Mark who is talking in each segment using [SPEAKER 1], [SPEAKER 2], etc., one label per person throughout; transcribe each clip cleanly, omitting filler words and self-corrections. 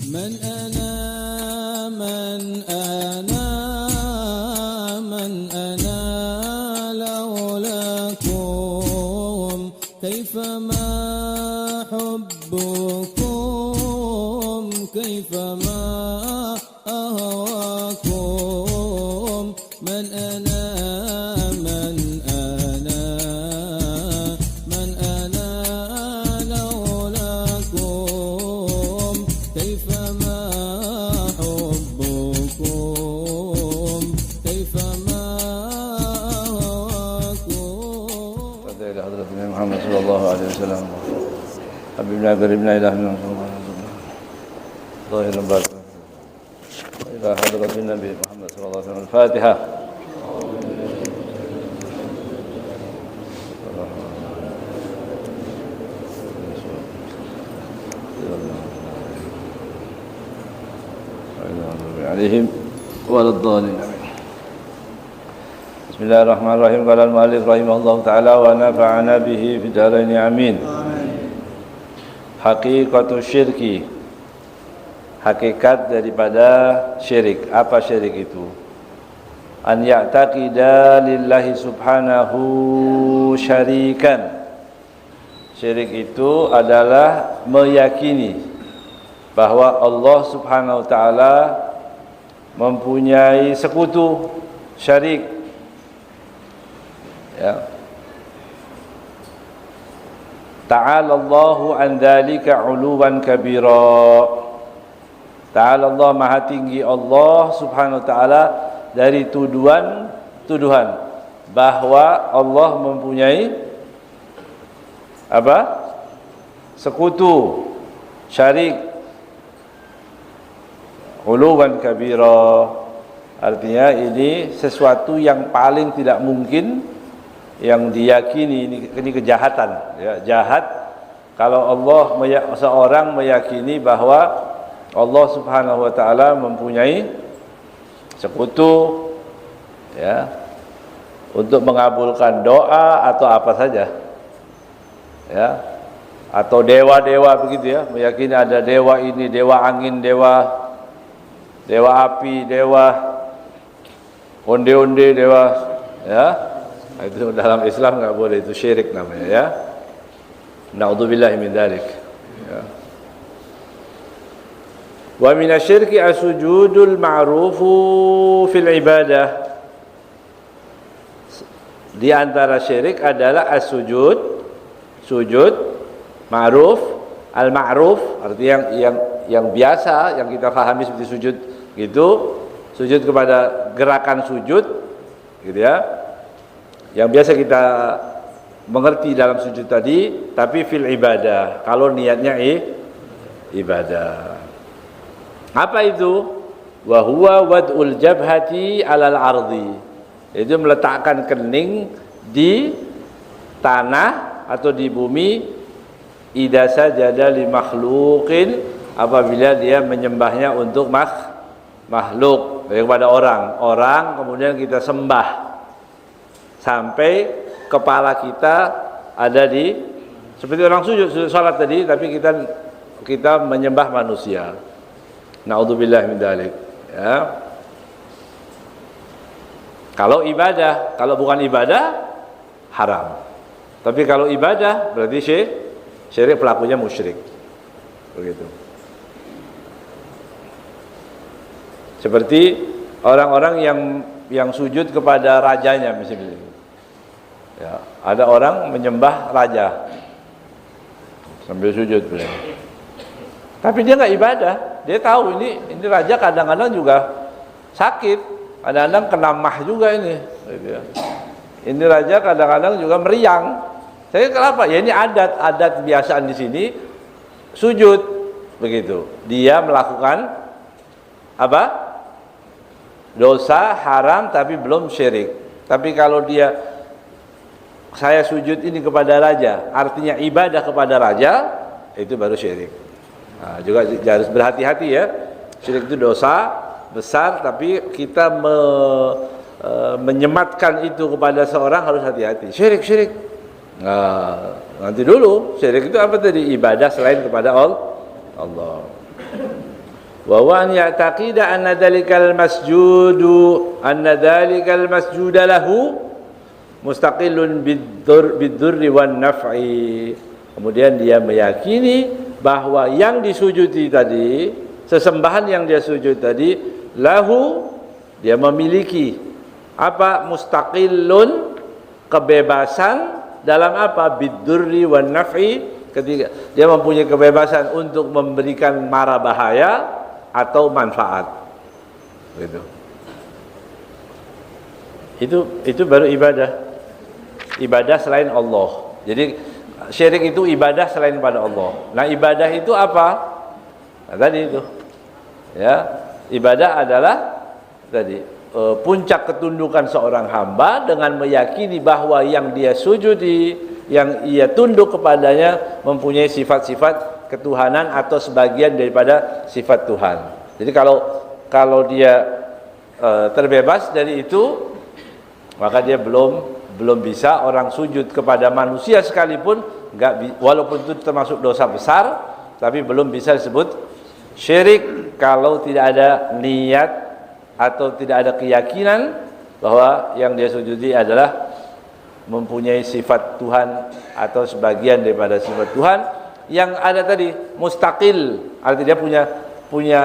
[SPEAKER 1] من أنا من أنا من أنا لولاكم كيفما حبكم كيفما أهواكم من أنا من أنا من أنا لولاكم كيفما حبكم كيفما أهواكم.
[SPEAKER 2] إلى حضرة محمد صلى الله عليه وسلم حبيبنا قريبنا إلى من صلى الله عليه وسلم ظاهرا باطنا إلى حضرة النبي محمد صلى الله عليه وسلم. الفاتحة. عليهم ولا الضالين. بسم الله الرحمن الرحيم. قال المؤلف رحمه الله تعالى ونفعنا به في الدارين آمين. Hakikatus syirki, hakikat daripada syirik. Apa syirik itu? An ya'taqida lillahi subhanahu syarikan. Syirik itu adalah meyakini bahwa Allah subhanahu wa ta'ala mempunyai sekutu, syarik. Ya. Ta'ala Allahu an dzalika 'uluwan kabira. Ta'ala Allah, maha tinggi Allah subhanahu wa ta'ala dari tuduhan bahwa Allah mempunyai apa? Sekutu, syarik. 'Uluwan kabira artinya ini sesuatu yang paling tidak mungkin yang diyakini. Ini kejahatan, ya, jahat kalau Allah seorang meyakini bahwa Allah subhanahu wa ta'ala mempunyai sekutu, ya, untuk mengabulkan doa atau apa saja, ya, atau dewa-dewa begitu, ya, meyakini ada dewa ini, dewa angin, dewa api, dewa onde-onde, dewa, ya. Itu dalam Islam enggak boleh, itu syirik namanya, ya. Na'udzubillahi min dzalik. Ya. Wa minasyirki as-sujudul ma'rufu fil ibadah. Di antara syirik adalah as-sujud, sujud ma'ruf, al-ma'ruf artinya yang biasa, yang kita pahami seperti sujud gitu, sujud kepada gerakan sujud gitu, ya. Yang biasa kita mengerti dalam sujud tadi, tapi fil ibadah, kalau niatnya ibadah. Apa itu? Wa huwa wad'ul jabhati 'alal ardi. Itu meletakkan kening di tanah atau di bumi, idza sajada li makhluqin, apabila dia menyembahnya untuk makhluk, kepada orang kemudian kita sembah sampai kepala kita ada di, seperti orang sujud salat tadi, tapi kita menyembah manusia. Na'udzubillah min dzalik, ya. Kalau ibadah, kalau bukan ibadah haram. Tapi kalau ibadah berarti syirik, pelakunya musyrik. Begitu. Seperti orang-orang yang sujud kepada rajanya misalnya. Ya, ada orang menyembah raja sambil sujud beliau. Tapi dia nggak ibadah. Dia tahu ini raja kadang-kadang juga sakit, kadang-kadang kena mah juga ini. Ini raja kadang-kadang juga meriang. Saya kenapa? Ya ini adat kebiasaan di sini sujud begitu. Dia melakukan apa? Dosa haram tapi belum syirik. Tapi kalau saya sujud ini kepada raja, artinya ibadah kepada raja, itu baru syirik. Nah, juga harus berhati-hati, ya. Syirik itu dosa besar, tapi kita menyematkan itu kepada seorang harus hati-hati. Syirik. Nah, nanti dulu, syirik itu apa tadi? Ibadah selain kepada Allah. wa an ya'taqida anna dzalikal masjuda lahu mustaqillun bid-durri wan naf'i. Kemudian dia meyakini bahwa yang disujudi tadi, sesembahan yang dia sujud tadi, lahu, dia memiliki apa? Mustaqillun, kebebasan dalam apa? Bid-durri wan naf'i. Ketika dia mempunyai kebebasan untuk memberikan mara bahaya atau manfaat. Gitu. Itu baru ibadah. Ibadah selain Allah. Jadi syirik itu ibadah selain pada Allah. Nah, ibadah itu apa? Nah, tadi itu. Ya, ibadah adalah tadi puncak ketundukan seorang hamba dengan meyakini bahwa yang dia sujudi, yang ia tunduk kepadanya mempunyai sifat-sifat ketuhanan atau sebagian daripada sifat Tuhan. Jadi kalau dia terbebas dari itu, maka dia belum bisa orang sujud kepada manusia sekalipun, walaupun itu termasuk dosa besar, tapi belum bisa disebut syirik kalau tidak ada niat atau tidak ada keyakinan bahwa yang dia sujudi adalah mempunyai sifat Tuhan atau sebagian daripada sifat Tuhan. Yang ada tadi mustaqil, artinya dia punya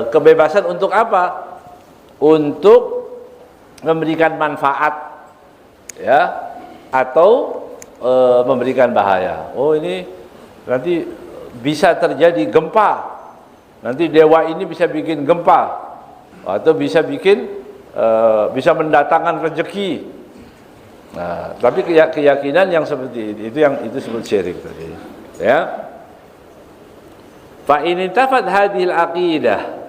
[SPEAKER 2] kebebasan untuk apa? Untuk memberikan manfaat, ya, atau memberikan bahaya. Oh, ini nanti bisa terjadi gempa. Nanti dewa ini bisa bikin gempa atau bisa bisa mendatangkan rezeki. Nah, tapi keyakinan yang seperti itu yang itu disebut syirik tadi. Ya. Fa in tafat hadhil aqidah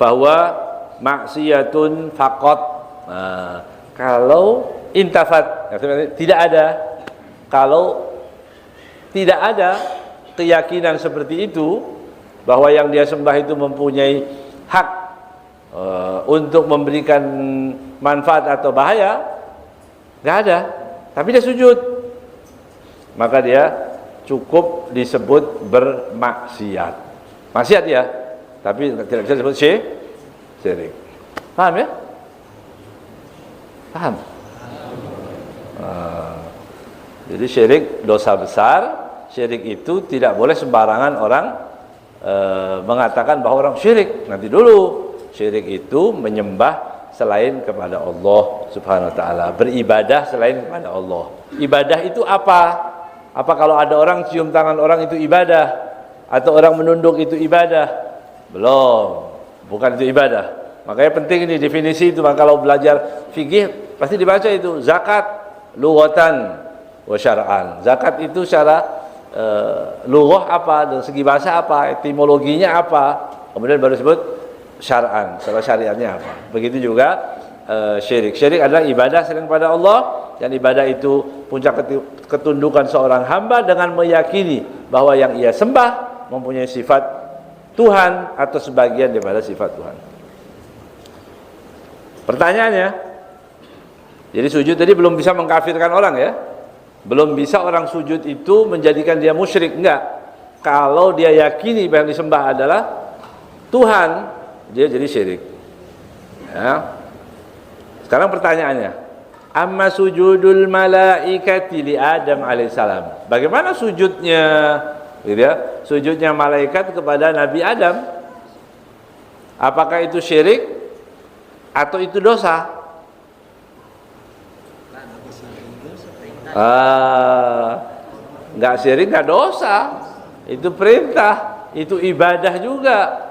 [SPEAKER 2] bahwa maksiyatun faqat. Nah, kalau intafat, tidak ada, kalau tidak ada keyakinan seperti itu bahwa yang dia sembah itu mempunyai hak untuk memberikan manfaat atau bahaya, nggak ada, tapi dia sujud, maka dia cukup disebut bermaksiat. Maksiat ya, tapi tidak bisa disebut syirik. Paham ya? Paham? Jadi syirik dosa besar. Syirik itu tidak boleh sembarangan orang mengatakan bahwa orang syirik. Nanti dulu, syirik itu menyembah selain kepada Allah Subhanahu wa taala, beribadah selain kepada Allah. Ibadah itu apa? Apa kalau ada orang cium tangan orang itu ibadah, atau orang menunduk itu ibadah? Belum, bukan itu ibadah. Makanya penting ini definisi itu. Maka kalau belajar fikih pasti dibaca itu zakat lughatan wa syar'an. Zakat itu secara lughah apa, dan segi bahasa apa, etimologinya apa, kemudian baru disebut syar'an, secara syariatnya apa. Begitu juga syirik. Syirik adalah ibadah selain kepada Allah, dan ibadah itu puncak ketundukan seorang hamba dengan meyakini bahwa yang ia sembah mempunyai sifat Tuhan atau sebagian daripada sifat Tuhan. Pertanyaannya, jadi sujud tadi belum bisa mengkafirkan orang ya, belum bisa orang sujud itu menjadikan dia musyrik, enggak. Kalau dia yakini bahwa yang disembah adalah Tuhan, dia jadi syirik. Ya. Sekarang pertanyaannya, amma sujudul malaikati li Adam alaihissalam. Bagaimana sujudnya, gitu ya? Sujudnya malaikat kepada Nabi Adam? Apakah itu syirik atau itu dosa? Enggak syirik, enggak dosa. Itu perintah, itu ibadah juga.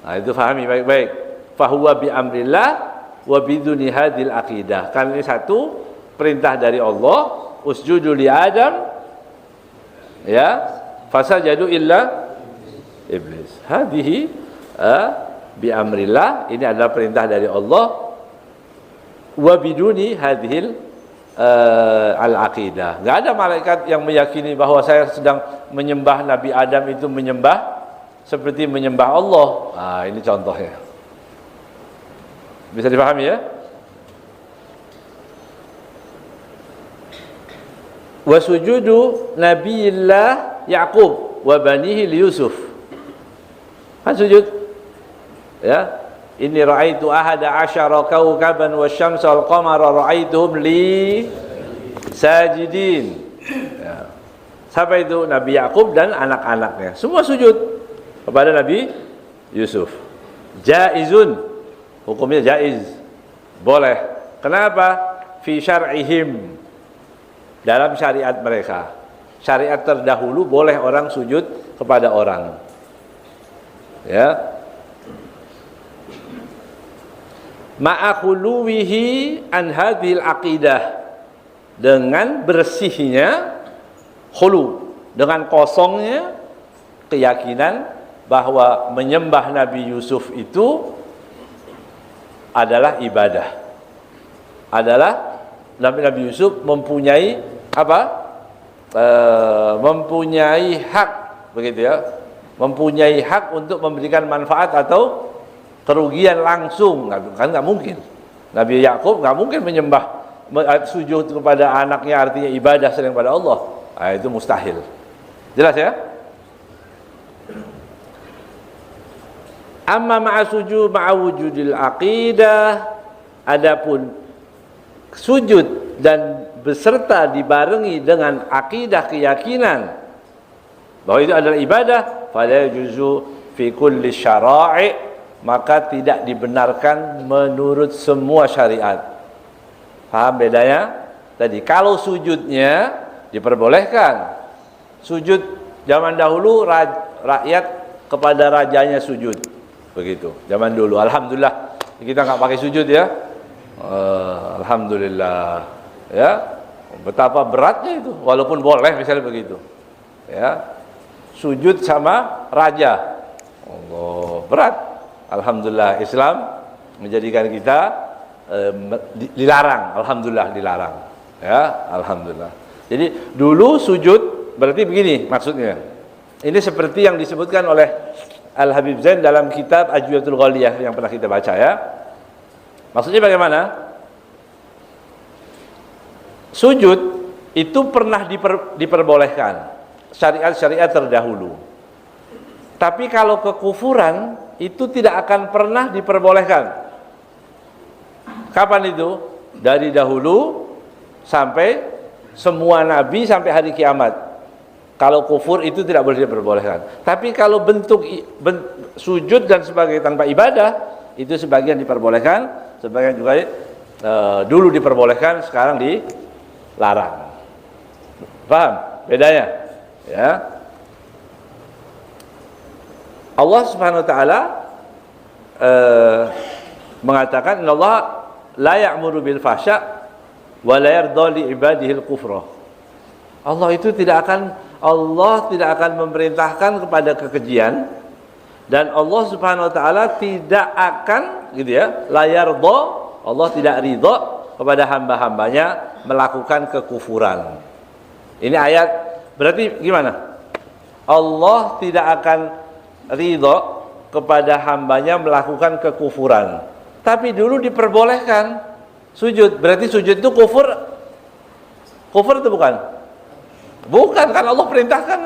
[SPEAKER 2] Nah, itu pahami baik-baik. Fahuwa bi amrillah wa biduni hadil aqidah. Kan ini satu perintah dari Allah, usjudu li Adam, ya, fasajadu illa iblis. Hadhihi bi amrillah, ini adalah perintah dari Allah, wa biduni hadhil al-aqidah. Enggak ada malaikat yang meyakini bahwa saya sedang menyembah Nabi Adam itu menyembah seperti menyembah Allah. Nah, ini contohnya. Bisa dipahami ya? Wa sujudu Nabiyillah Yaqub wa banihi li Yusuf. Kan Ya, inni ra'aitu ahada asyara kawkaban wasyamsa wal qamara ra'aituhum li sajidin. Ya. Siapa itu? Nabi Yakub dan anak-anaknya. Semua sujud kepada Nabi Yusuf. Jaizun. Hukumnya jaiz. Boleh. Kenapa? Fi syar'ihim. Dalam syariat mereka. Syariat terdahulu boleh orang sujud kepada orang. Ya. Ma'akhuluwihi an hadhil aqidah, dengan bersihnya khulu, dengan kosongnya keyakinan bahwa menyembah Nabi Yusuf itu adalah ibadah. Adalah Nabi Yusuf mempunyai apa? Mempunyai hak, begitu ya. Mempunyai hak untuk memberikan manfaat atau kerugian langsung, kan nggak mungkin. Nabi Yakub nggak mungkin menyembah, sujud kepada anaknya, artinya ibadah selain pada Allah. Nah, itu mustahil. Jelas ya? Amma ma'a wujudil aqidah, adapun sujud dan beserta dibarengi dengan akidah, keyakinan bahwa itu adalah ibadah, fala yujuzu fi kulli syara'i, maka tidak dibenarkan menurut semua syariat. Paham bedanya? Tadi kalau sujudnya diperbolehkan. Sujud zaman dahulu rakyat kepada rajanya sujud. Begitu. Zaman dulu. Alhamdulillah kita nggak pakai sujud ya. Alhamdulillah. Ya. Betapa beratnya itu, walaupun boleh misalnya begitu. Ya. Sujud sama raja. Allah, berat. Alhamdulillah Islam menjadikan kita dilarang. Alhamdulillah dilarang. Ya, alhamdulillah. Jadi dulu sujud berarti begini maksudnya. Ini seperti yang disebutkan oleh Al-Habib Zain dalam kitab Ajwibatul Ghaliyah yang pernah kita baca ya. Maksudnya bagaimana? Sujud itu pernah diperbolehkan. Syariat-syariat terdahulu. Tapi kalau kekufuran itu tidak akan pernah diperbolehkan. Kapan itu? Dari dahulu sampai semua nabi sampai hari kiamat. Kalau kufur itu tidak boleh diperbolehkan. Tapi kalau bentuk sujud dan sebagainya tanpa ibadah, itu sebagian diperbolehkan, sebagian juga dulu diperbolehkan, sekarang dilarang. Paham bedanya? Ya. Allah Subhanahu wa taala mengatakan innallaha la ya'muru bil fahsya wa la yarda li ibadihi al kufra. Allah tidak akan memerintahkan kepada kekejian, dan Allah Subhanahu wa taala tidak akan gitu ya, la yarda, Allah tidak ridha kepada hamba-hambanya melakukan kekufuran. Ini ayat berarti gimana? Allah tidak akan ridho kepada hambanya melakukan kekufuran. Tapi dulu diperbolehkan sujud. Berarti sujud itu kufur? Kufur itu bukan? Bukan, kan Allah perintahkan.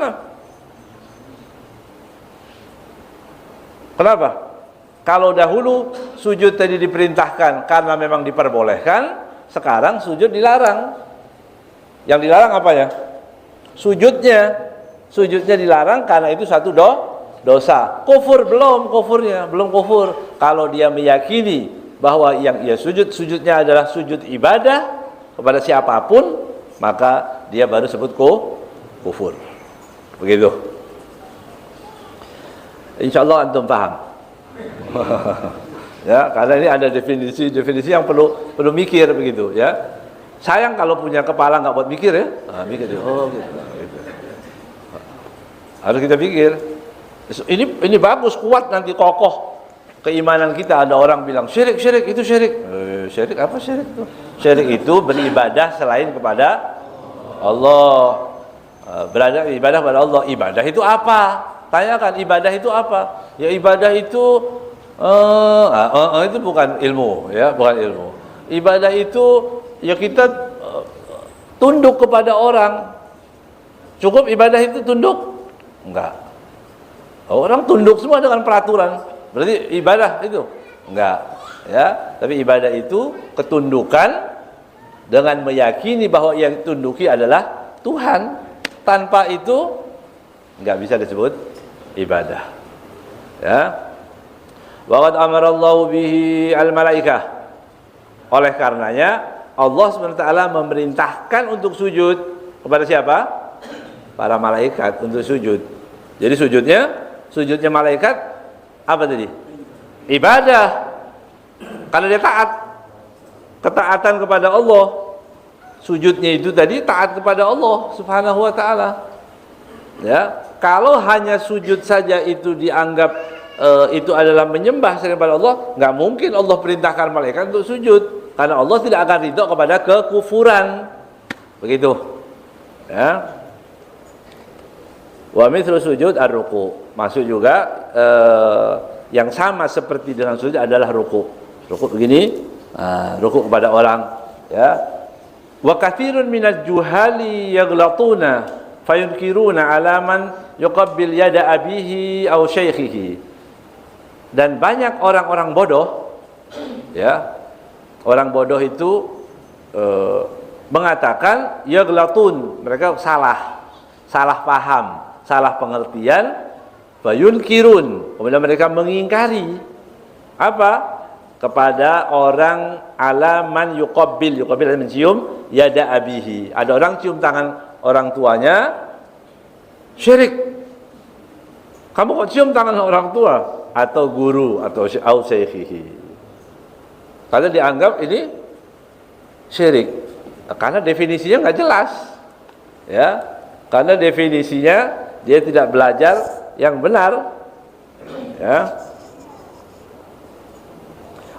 [SPEAKER 2] Kenapa? Kalau dahulu sujud tadi diperintahkan karena memang diperbolehkan, sekarang sujud dilarang. Yang dilarang apanya? Sujudnya. Sujudnya dilarang karena itu satu dosa. Kufur belum kufur. Kalau dia meyakini bahwa yang ia sujudnya adalah sujud ibadah kepada siapapun, maka dia baru sebut kufur. Begitu. Insyaallah antum paham. Ya, karena ini ada definisi yang perlu mikir begitu ya. Sayang kalau punya kepala nggak buat mikir ya. Mikir gitu. Harus kita pikir. Ini bagus, kuat, nanti kokoh keimanan kita. Ada orang bilang syirik itu syirik. Syirik apa syirik itu? Syirik itu beribadah selain kepada Allah. Beribadah kepada Allah. Ibadah itu apa? Tanyakan ibadah itu apa? Ya ibadah itu itu bukan ilmu, ya, bukan ilmu. Ibadah itu ya kita tunduk kepada orang. Cukup ibadah itu tunduk? Enggak. Orang tunduk semua dengan peraturan. Berarti ibadah itu? Enggak, ya. Tapi ibadah itu ketundukan dengan meyakini bahwa yang tunduki adalah Tuhan. Tanpa itu enggak bisa disebut ibadah. Ya. Wa qad amara Allahu bihi al-malaikah. Oleh karenanya Allah SWT memerintahkan untuk sujud kepada siapa? Para malaikat untuk sujud. Jadi sujudnya malaikat apa tadi? Ibadah. Karena dia taat. Ketaatan kepada Allah. Sujudnya itu tadi taat kepada Allah Subhanahu wa taala. Ya, kalau hanya sujud saja itu dianggap itu adalah menyembah selain pada Allah, nggak mungkin Allah perintahkan malaikat untuk sujud, karena Allah tidak akan ridho kepada kekufuran. Begitu. Ya. Wa mithlu sujud ar-ruku. Masuk juga yang sama seperti dengan sujud adalah ruku. Ruku begini, ruku kepada orang, ya. Wa katsirun minal juhali yaghlatuna fayunkiruna ala man yuqabbil yada abihi aw syaikhihi. Dan banyak orang-orang bodoh, ya. Orang bodoh itu mengatakan yaghlatun, mereka salah paham, salah pengertian, fayunkirun, kemudian mereka mengingkari apa? Kepada orang alaman yuqabbil mencium yada abihi. Ada orang cium tangan orang tuanya, syirik. Kamu kok cium tangan orang tua atau guru atau syekhihi? Karena dianggap ini syirik. Karena definisinya nggak jelas. Ya. Karena definisinya dia tidak belajar yang benar. Ya.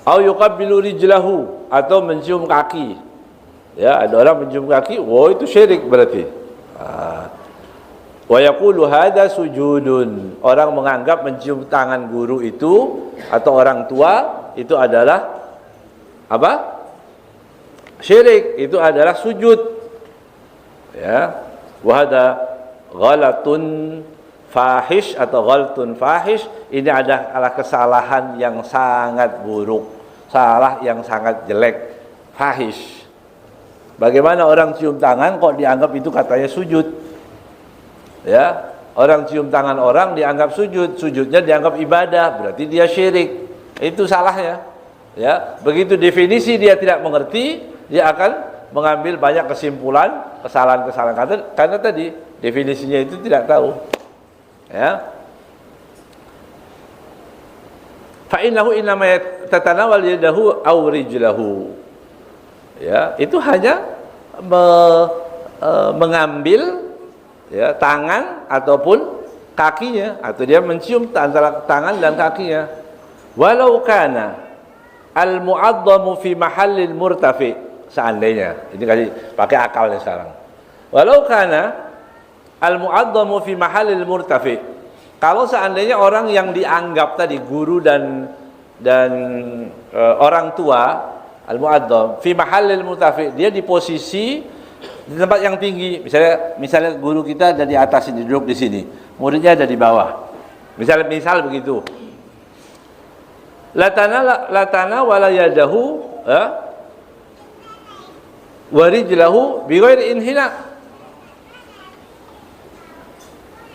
[SPEAKER 2] Au yuqabbilu rijlahu, atau mencium kaki. Ya, ada orang mencium kaki, wah itu syirik berarti. Wa yaqulu hadza sujudun. Orang menganggap mencium tangan guru itu atau orang tua itu adalah apa? Syirik, itu adalah sujud. Ya. Wa hadza ghalatun fahish atau ghaltun fahish, ini adalah kesalahan yang sangat buruk, salah yang sangat jelek, fahish. Bagaimana orang cium tangan kok dianggap itu katanya sujud? Ya, orang cium tangan orang dianggap sujud, sujudnya dianggap ibadah, berarti dia syirik. Itu salahnya. Ya, begitu definisi dia tidak mengerti, dia akan mengambil banyak kesimpulan, kesalahan-kesalahan karena tadi definisinya itu tidak tahu. Ya. Fa innahu innama tatanawal yadahu aw rijlahu. Ya, itu hanya mengambil ya tangan ataupun kakinya, atau dia mencium antara tangan dan kakinya. Walau kana al mu'addamu fi mahallil murtafi, seandainya, ini kasih pakai akalnya sekarang. Walau kana al mu'addamu fi mahallil murtafi, kalau seandainya orang yang dianggap tadi guru dan orang tua, al mu'addam fi mahallil murtafi, dia di posisi di tempat yang tinggi. Misalnya guru kita ada di atas ini, duduk di sini, muridnya ada di bawah. Misal begitu. Latana wala yadahu wa rijlahu bi ghairi inhina.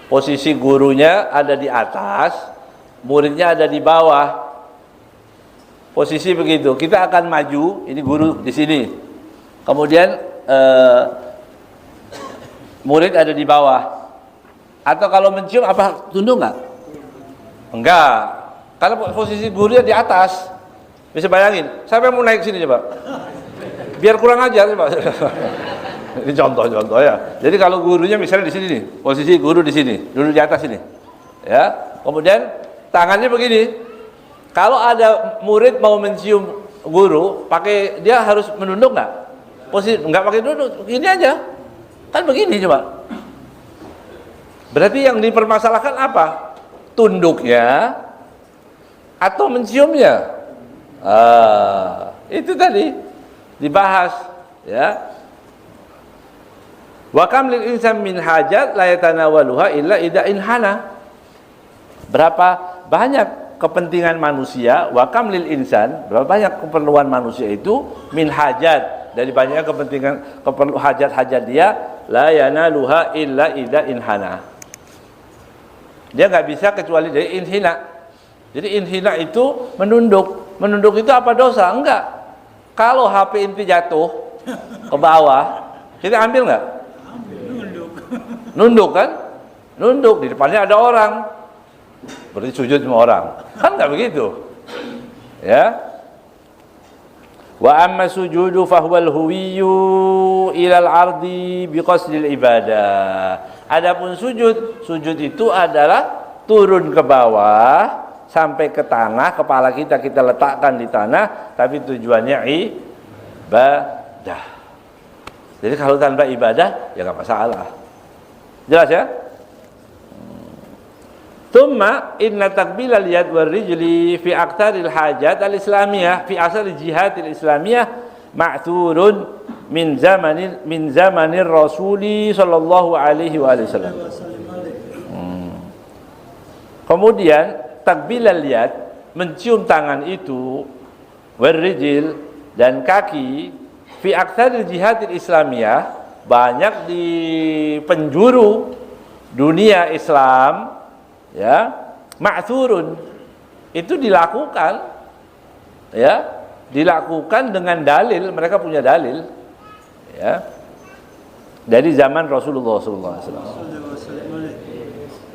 [SPEAKER 2] Posisi gurunya ada di atas, muridnya ada di bawah. Posisi begitu. Kita akan maju, ini guru di sini. Kemudian murid ada di bawah. Atau kalau mencium apa, tunduk enggak? Enggak. Karena posisi gurunya di atas. Bisa bayangin, siapa yang mau naik sini coba? Biar kurang ajar coba. Ini contoh-contoh ya. Jadi kalau gurunya misalnya di sini nih, posisi guru di sini, duduk di atas ini. Ya. Kemudian tangannya begini. Kalau ada murid mau mencium guru, dia harus menunduk enggak? Posisi enggak pakai duduk, ini aja. Kan begini coba. Berarti yang dipermasalahkan apa? Tunduknya atau menciumnya? Itu tadi dibahas, ya. Wa kam lil insan min hajat la yatanawaluha illa idza inhana. Berapa banyak kepentingan manusia, wa kam lil insan, berapa banyak keperluan manusia itu, min hajat, dari banyaknya kepentingan hajat-hajat dia, la yanaluha illa idza inhana. Dia nggak bisa kecuali dari inhina. Jadi inhina itu menunduk. Menunduk itu apa dosa? Enggak. Kalau HP inti jatuh ke bawah, kita ambil nggak? Nunduk kan? Nunduk, di depannya ada orang. Berarti sujud semua orang. Kan nggak begitu. Ya. Wa amma sujudu fahuwal huwiyyu ilal ardi biqasdil ibadah. Adapun sujud itu adalah turun ke bawah sampai ke tanah, kepala kita letakkan di tanah, tapi tujuannya ibadah. Jadi kalau tanpa ibadah ya nggak masalah. Jelas ya? Tsumma inna takbilal yad wal rijli fi aktaril hajat al-islamiyah fi asal jihadil islamiyah ma'thurun min zamanir rasuli sallallahu alaihi wasallam. Kemudian takbilal yad, mencium tangan itu, wal rijl, dan kaki, fi aktaril jihadil islamiyah, banyak di penjuru dunia Islam, ya, ma'thurun, itu dilakukan, ya, dilakukan dengan dalil, mereka punya dalil, ya, dari zaman Rasulullah SAW.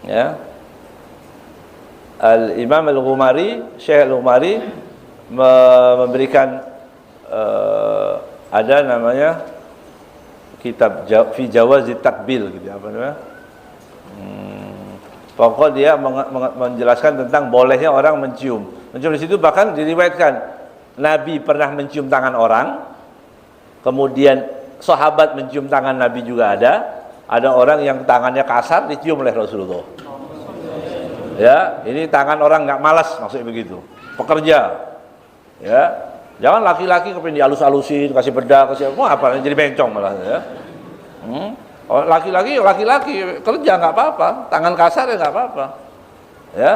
[SPEAKER 2] Ya, Al-Imam Al-Ghumari, Syekh Al-Ghumari memberikan ada namanya kitab fi jawazit takbil gitu, apa namanya? Pokok dia menjelaskan tentang bolehnya orang mencium. Mencium di situ bahkan diriwayatkan Nabi pernah mencium tangan orang, kemudian sahabat mencium tangan Nabi juga ada. Ada orang yang tangannya kasar dicium oleh Rasulullah. Ya, ini tangan orang nggak malas, maksudnya begitu. Pekerja, ya. Jangan laki-laki kepengen dihalus-halusin, kasih bedak, kasih apa, jadi bencong malah, ya. Laki-laki kerja nggak apa-apa, tangan kasar ya nggak apa-apa, ya.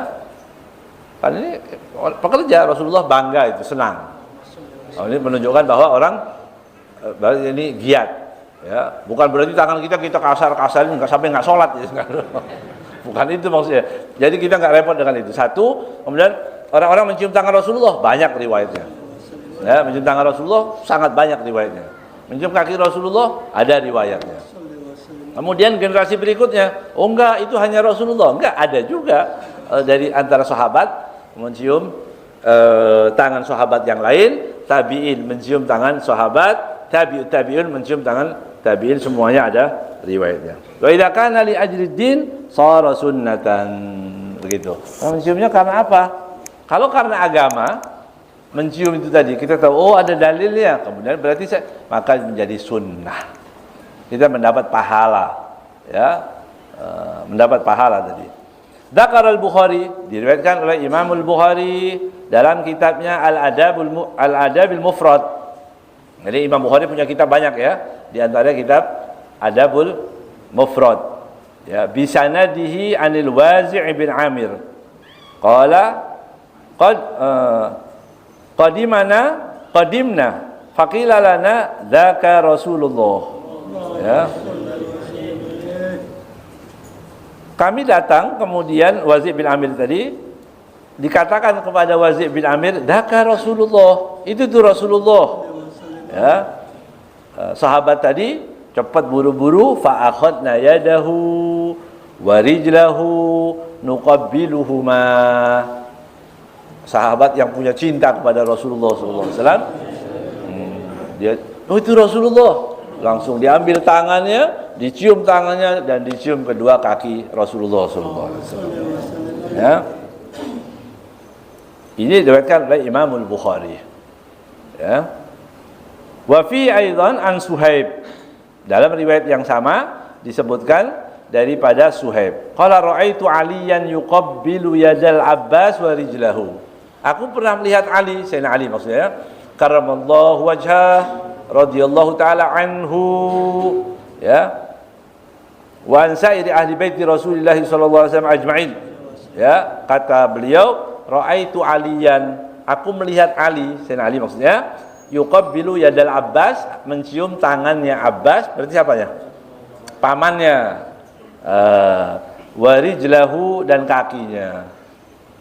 [SPEAKER 2] Kan ini pekerja, Rasulullah bangga itu, senang. Ini menunjukkan bahwa orang ini giat, ya. Bukan berarti tangan kita kasar-kasarin nggak sampai nggak sholat, ya. Bukan itu maksudnya. Jadi kita nggak repot dengan itu. Satu, kemudian orang-orang mencium tangan Rasulullah banyak riwayatnya. Ya, mencium tangan Rasulullah sangat banyak riwayatnya. Mencium kaki Rasulullah ada riwayatnya. Kemudian generasi berikutnya, oh enggak, itu hanya Rasulullah. Enggak, ada juga dari antara sahabat mencium tangan sahabat yang lain, tabi'in mencium tangan sahabat, tabi'un mencium tangan tabi'in, semuanya ada riwayatnya. Wa idza kana li ajri din shara sunnatan, begitu. Menciumnya karena apa? Kalau karena agama, mencium itu tadi kita tahu, oh ada dalilnya, kemudian berarti maka menjadi sunnah. Kita mendapat pahala, ya, mendapat pahala tadi. Dzakar al-Bukhari, diriwayatkan oleh Imam al-Bukhari dalam kitabnya Al-Adabil Mufrad. Jadi Imam Bukhari punya kitab banyak, ya, di antaranya kitab Adabul Mufrad, ya, bi sanadihi anil Wazi' bin Amir qala qadimna faqila lana dzaka Rasulullah, ya. Kami datang, kemudian Wazi' bin Amir tadi dikatakan kepada Wazi' bin Amir, dzaka Rasulullah, itu tuh Rasulullah, ya. Sahabat tadi cepat buru-buru, fa akhadna yadahu wa rijlahu nuqabbiluhuma. Sahabat yang punya cinta kepada Rasulullah SAW, dia, oh itu Rasulullah, langsung diambil tangannya, dicium tangannya, dan dicium kedua kaki Rasulullah SAW. Ya. Ini diriwayatkan oleh Imam Al-Bukhari. Ya. Wa fi aidan an Suhaib, dalam riwayat yang sama disebutkan daripada Suhaib. Qala ra'aitu Aliyan yuqabbilu yadal Abbas wa rijlahu. Aku pernah melihat Ali, Sayyidina Ali maksudnya, karramallahu wajhah, radhiyallahu taala anhu, ya, wa an sa'iri ahli baiti Rasulillah sallallahu alaihi wasallam ajma'in. Ya, kata beliau, Ra'aitu Aliyan, aku melihat Ali, Sayyidina Ali maksudnya, yuqabbilu yadal Abbas, mencium tangannya Abbas, berarti siapanya? Pamannya. Wa rijlahu, dan kakinya.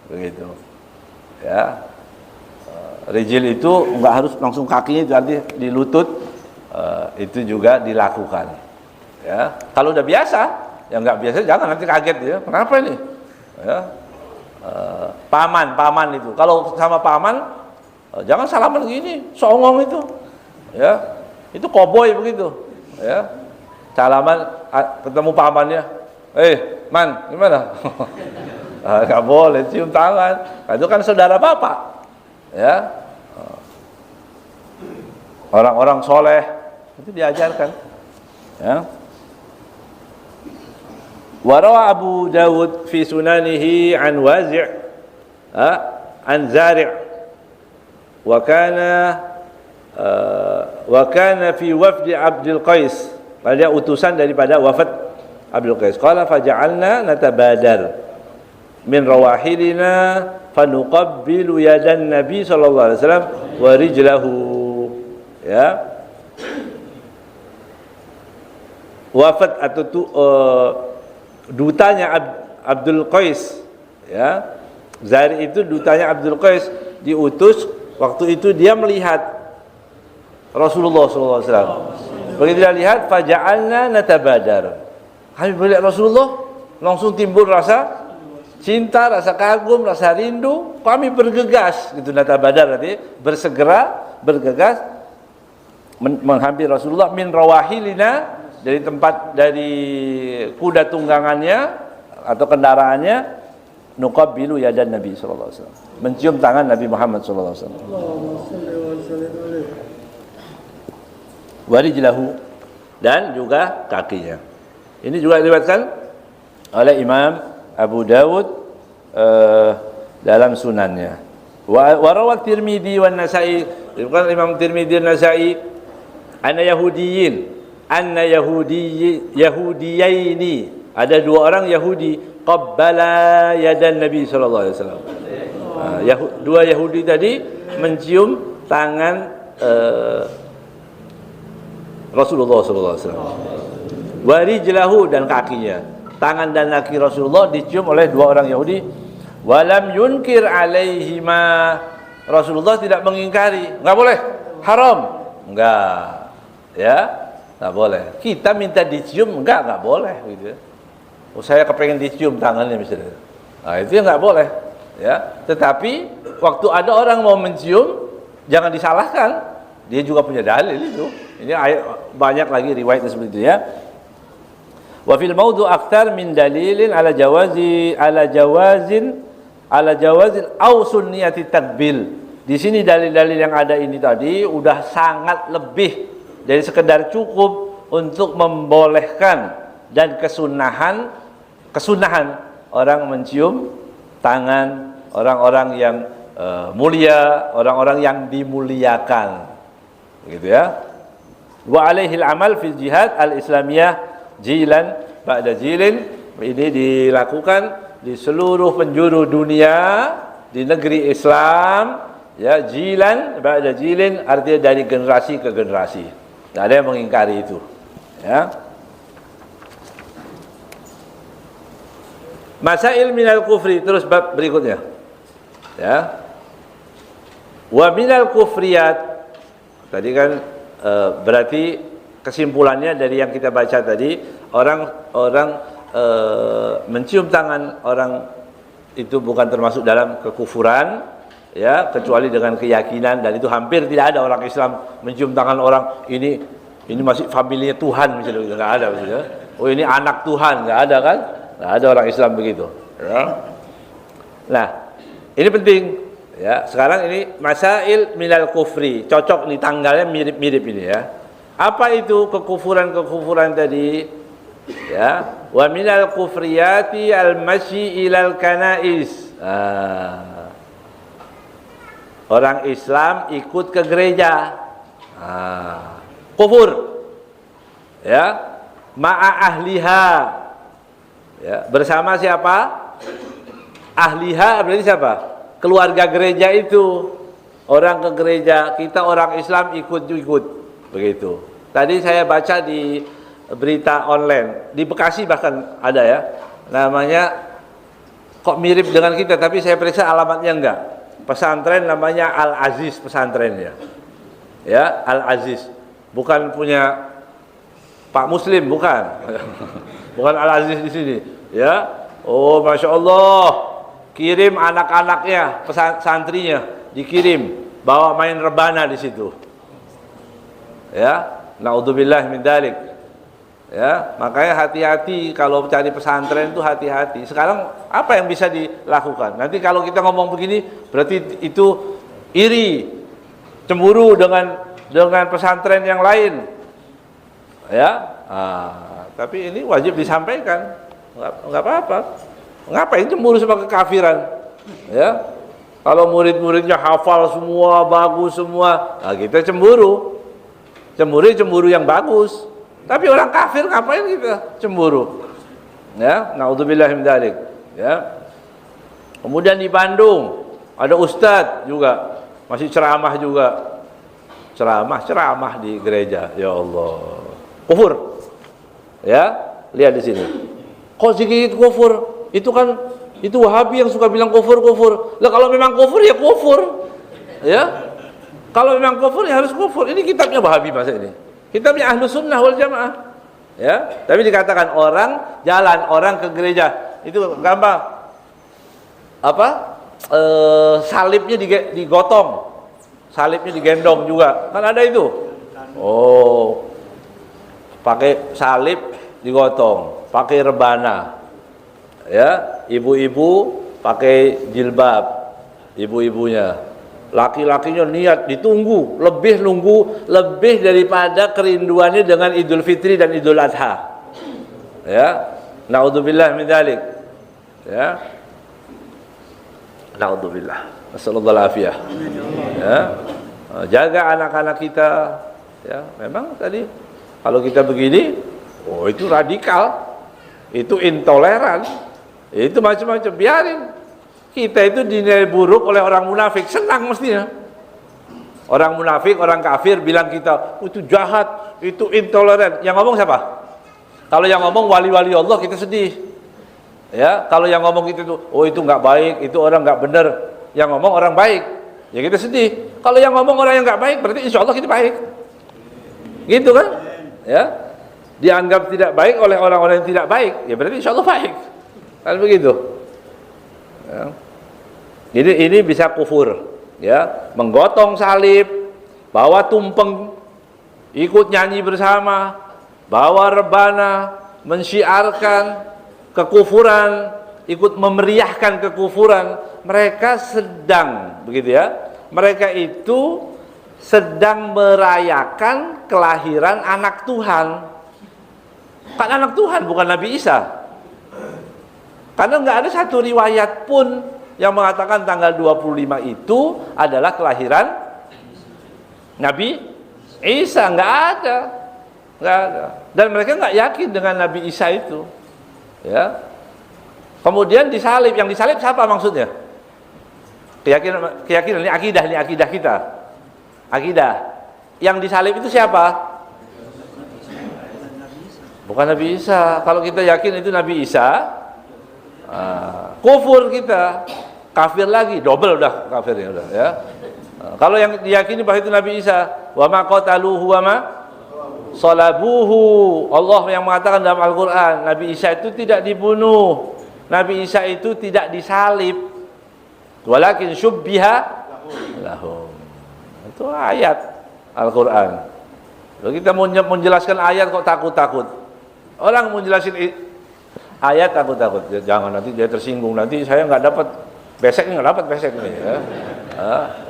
[SPEAKER 2] Begitu. Ya. Rijil itu enggak harus langsung kakinya, itu nanti di lutut, itu juga dilakukan. Ya. Kalau udah biasa, yang enggak biasa jangan nanti kaget ya. Kenapa ini? Ya. Paman itu. Kalau sama paman, jangan salaman gini, songong itu. Ya. Itu koboi begitu. Ya. Salaman ketemu pamannya. Man, gimana? Enggak boleh cium tangan. Itu kan saudara bapak. Ya. Orang-orang soleh itu diajarkan. Ya. Warawa Abu Dawud fi sunanihi an Wazi' an Zari' wa kana fi wafdi Abdul Qais, pada utusan daripada wafat Abdul Qais. Qala faja'alna natabadar min rawahilina fanuqabbilu yadan Nabi sallallahu alaihi wasallam wa rijlahu. Ya. Wafat atau dutanya Abdul Qais, ya. Zari itu dutanya Abdul Qais, diutus waktu itu dia melihat Rasulullah sallallahu alaihi wasallam. Begitu dia lihat, faja'alna natabadar. Kami melihat Rasulullah, langsung timbul rasa cinta, rasa kagum, rasa rindu. Kami bergegas, gitu, natabadar nanti bergegas menghampiri Rasulullah min rawahilina, dari tempat, dari kuda tunggangannya atau kendaraannya, nuqabbilu yadan Nabi sallallahu alaihi wasallam, mencium tangan Nabi Muhammad sallallahu alaihi wasallam. Wa rijlahu, dan juga kakinya. Ini juga diriwayatkan oleh Imam Abu Dawud dalam sunannya. Wa rawat Tirmidzi wan Nasa'i, bukan Imam Tirmidzi dan Nasa'i, anna yahudiyaini, ada dua orang Yahudi, qabbala yadan Nabi sallallahu alaihi wasallam. Dua Yahudi tadi mencium tangan Rasulullah sallallahu alaihi wasallam. Wa rijlahu, dan kakinya. Tangan dan kaki Rasulullah dicium oleh dua orang Yahudi. Walam yunkir alaihima, Rasulullah tidak mengingkari. Enggak boleh, haram. Enggak. Ya, enggak boleh. Kita minta dicium, enggak boleh gitu. Oh, saya kepengen dicium tangannya misalnya. Nah, itu enggak boleh. Ya, tetapi waktu ada orang mau mencium, jangan disalahkan. Dia juga punya dalil itu. Ini banyak lagi riwayat seperti itu ya. Wa fil mawdu aktar min dalilin ala jawazin au sunniyati takbil. Di sini dalil-dalil yang ada ini tadi udah sangat lebih dari sekedar cukup untuk membolehkan dan kesunahan orang mencium tangan orang-orang yang mulia, orang-orang yang dimuliakan. Begitu ya. Wa alaihil amal fil jihad al-islamiyah jilan ba'da jilin. Ini dilakukan di seluruh penjuru dunia, di negeri Islam, ya, jilan ba'da jilin, artinya dari generasi ke generasi. Tidak ada yang mengingkari itu, ya. Masail minal kufri, terus bab berikutnya, ya. Wa minal kufriyat, tadi kan berarti kesimpulannya dari yang kita baca tadi, orang mencium tangan orang itu bukan termasuk dalam kekufuran, ya, kecuali dengan keyakinan, dan itu hampir tidak ada orang Islam mencium tangan orang ini masih familinya Tuhan misalnya, enggak ada misalnya. Oh, ini anak Tuhan, enggak ada kan? Enggak ada orang Islam begitu, ya. Nah, ini penting, ya. Sekarang ini masail minal kufri, cocok nih, tanggalnya mirip-mirip ini ya. Apa itu kekufuran tadi? Ya, wa minal kufriyati al-masyi ilal kanais. Orang Islam ikut ke gereja. Kufur. Ya, ma'a ahliha. Ya, bersama siapa? Ahliha berarti siapa? keluarga gereja itu. Orang ke gereja, kita orang Islam ikut-ikut. Begitu. Tadi saya baca di berita online, di Bekasi bahkan ada ya, namanya kok mirip dengan kita, tapi saya periksa alamatnya enggak. Pesantren namanya Al-Aziz pesantrennya. Ya, Al-Aziz. Bukan punya Pak Muslim, bukan. Bukan Al-Aziz di sini. Ya, oh Masya Allah, kirim anak-anaknya, santrinya, dikirim, bawa main rebana di situ. Ya, naudzubillah min dzalik. Ya, makanya hati-hati kalau cari pesantren itu hati-hati. Sekarang apa yang bisa dilakukan? Nanti kalau kita ngomong begini, berarti itu iri, cemburu dengan pesantren yang lain. Ya, tapi ini wajib disampaikan. Enggak apa-apa. Ngapain cemburu sama kekafiran? Ya, kalau murid-muridnya hafal semua, bagus semua, nah kita cemburu. Cemburu yang bagus. Tapi orang kafir ngapain kita cemburu? Ya, naudzubillah min dzalik. Ya. Kemudian di Bandung ada ustadz juga, masih ceramah juga. Ceramah di gereja. Ya Allah. Kufur. Ya, lihat di sini. Kok sedikit kufur? Itu kan Wahabi yang suka bilang kufur. Lah kalau memang kufur ya kufur. Ya. Kalau memang kufur ya harus kufur. Ini kitabnya Wahabi masa ini. Kitabnya Ahlus Sunnah wal Jamaah. Ya, tapi dikatakan orang ke gereja itu gampang. Apa? Salibnya digotong. Salibnya digendong juga. Kan ada itu. Oh. Pakai salib digotong, pakai rebana. Ya, ibu-ibu pakai jilbab. Ibu-ibunya. Laki-lakinya niat ditunggu, lebih daripada kerinduannya dengan Idul Fitri dan Idul Adha. Ya, naudzubillah min dzalik. Ya, naudzubillah. Nasallallahu alafiyah. Ya, jaga anak-anak kita. Ya, memang tadi kalau kita begini, oh itu radikal, itu intoleran, itu macam-macam. Biarin. Kita itu dinilai buruk oleh orang munafik, senang mestinya. Orang munafik, orang kafir bilang kita, itu jahat, itu intoleran. Yang ngomong siapa? Kalau yang ngomong wali-wali Allah, kita sedih. Ya, kalau yang ngomong itu, oh itu nggak baik, itu orang nggak benar. Yang ngomong orang baik, ya kita sedih. Kalau yang ngomong orang yang nggak baik, berarti insya Allah kita baik. Gitu kan? Ya, dianggap tidak baik oleh orang-orang yang tidak baik, ya berarti insya Allah baik. Kan begitu. Ya. Ini bisa kufur, ya, menggotong salib, bawa tumpeng, ikut nyanyi bersama, bawa rebana, mensyiarkan kekufuran, ikut memeriahkan kekufuran. Mereka sedang, begitu ya, mereka itu sedang merayakan kelahiran anak Tuhan. Kan anak Tuhan, bukan Nabi Isa. Karena nggak ada satu riwayat pun yang mengatakan tanggal 25 itu adalah kelahiran Nabi Isa. Nggak ada. Dan mereka nggak yakin dengan Nabi Isa itu. Ya. Kemudian disalib. Yang disalib siapa maksudnya? Keyakinan ini akidah kita. Akidah. Yang disalib itu siapa? Bukan Nabi Isa. Kalau kita yakin itu Nabi Isa, kufur kita, kafir lagi, double udah kafirnya udah ya. Kalau yang diyakini bahwa itu Nabi Isa, wa ma qataluhu wa ma salabuhu. Allah yang mengatakan dalam Al-Qur'an, Nabi Isa itu tidak dibunuh. Nabi Isa itu tidak disalib. Walakin syubbiha lahum. Itu ayat Al-Qur'an. Kalau kita mau menjelaskan ayat kok takut-takut. Orang mau jelasin ayat takut-takut, jangan nanti dia tersinggung, nanti saya nggak dapat besek nih, ya.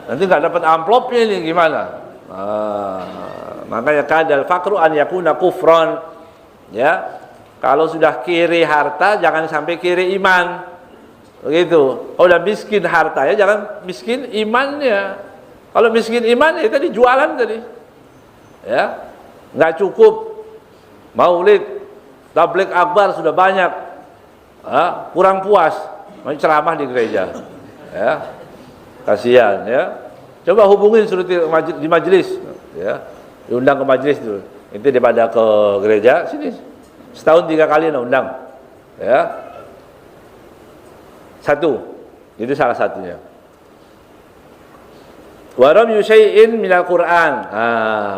[SPEAKER 2] Nanti nggak dapat amplopnya ini gimana? Makanya kadal fakru an yakuna kufron, ya. Kalau sudah kiri harta, jangan sampai kiri iman, begitu. Kalau udah miskin hartanya, jangan miskin imannya. Kalau miskin iman ya tadi jualan tadi, ya, nggak cukup maulid. Tabligh akbar sudah banyak, kurang puas, mau ceramah di gereja, ya. Kasihan ya. Coba hubungin suruh di majelis ya. Diundang ke majelis dulu. Itu daripada ke gereja sini. Setahun 3 kali undang. Ya. Satu. Itu salah satunya. Wa ramyu syai'in minal Qur'an.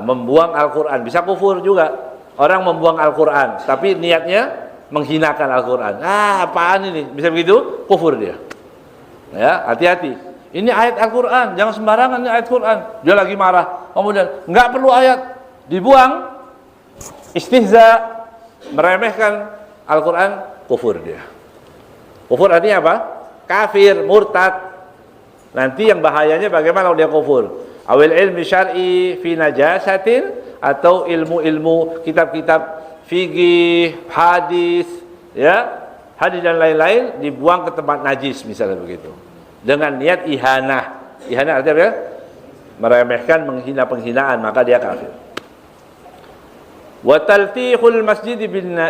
[SPEAKER 2] Membuang Al-Qur'an, bisa kufur juga. Orang membuang Al-Qur'an, tapi niatnya menghinakan Al-Qur'an. Apaan ini? Bisa begitu? Kufur dia. Ya, hati-hati. Ini ayat Al-Qur'an, jangan sembarangan ini ayat Qur'an. Dia lagi marah. Kemudian enggak perlu ayat, dibuang. Istihza, meremehkan Al-Qur'an, kufur dia. Kufur artinya apa? Kafir, murtad. Nanti yang bahayanya bagaimana kalau dia kufur? Awil ilmi syar'i fi najasatin, atau ilmu-ilmu kitab-kitab fikih, hadis, ya, hadis dan lain-lain dibuang ke tempat najis misalnya begitu. Dengan niat ihanah. Ihanah artinya apa? Meremehkan, menghina penghinaan, maka dia kafir. Wa taltihul masjid